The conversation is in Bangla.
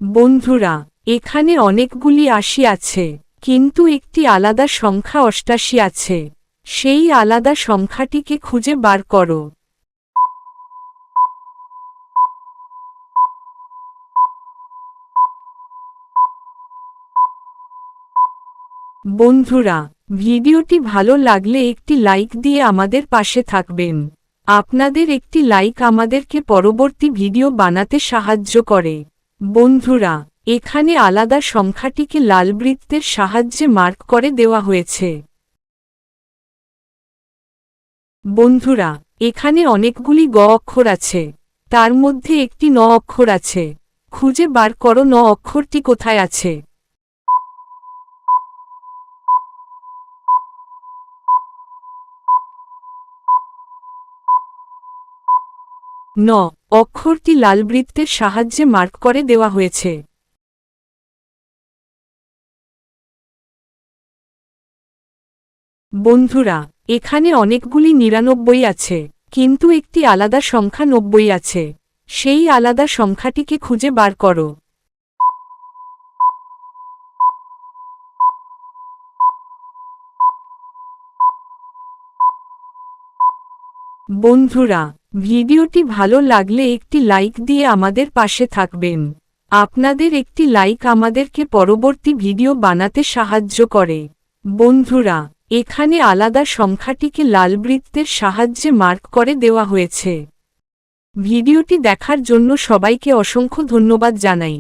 বন্ধুরা, এখানে অনেকগুলি ৮০ আছে, কিন্তু একটি আলাদা সংখ্যা ৮৮ আছে। সেই আলাদা সংখ্যাটিকে খুঁজে বার করো। বন্ধুরা, ভিডিওটি ভালো লাগলে একটি লাইক দিয়ে আমাদের পাশে থাকবেন। আপনাদের একটি লাইক আমাদেরকে পরবর্তী ভিডিও বানাতে সাহায্য করে। বন্ধুরা, এখানে আলাদা সংখ্যাটিকে লাল বৃত্তের সাহায্যে মার্ক করে দেওয়া হয়েছে। বন্ধুরা, এখানে অনেকগুলি গ অক্ষর আছে, তার মধ্যে একটি ন অক্ষর আছে। খুঁজে বার করো ন অক্ষরটি কোথায় আছে। ন অক্ষরটি লাল বৃত্তের সাহায্যে মার্ক করে দেওয়া হয়েছে। বন্ধুরা, এখানে অনেকগুলি ৯৯ আছে, কিন্তু একটি আলাদা সংখ্যা ৯০ আছে। সেই আলাদা সংখ্যাটিকে খুঁজে বার করো। বন্ধুরা, ভিডিওটি ভালো লাগলে একটি লাইক দিয়ে আমাদের পাশে থাকবেন। আপনাদের একটি লাইক আমাদেরকে পরবর্তী ভিডিও বানাতে সাহায্য করে। বন্ধুরা, এখানে আলাদা সংখ্যাটিকে লাল বৃত্তের সাহায্যে মার্ক করে দেওয়া হয়েছে। ভিডিওটি দেখার জন্য সবাইকে অসংখ্য ধন্যবাদ জানাই।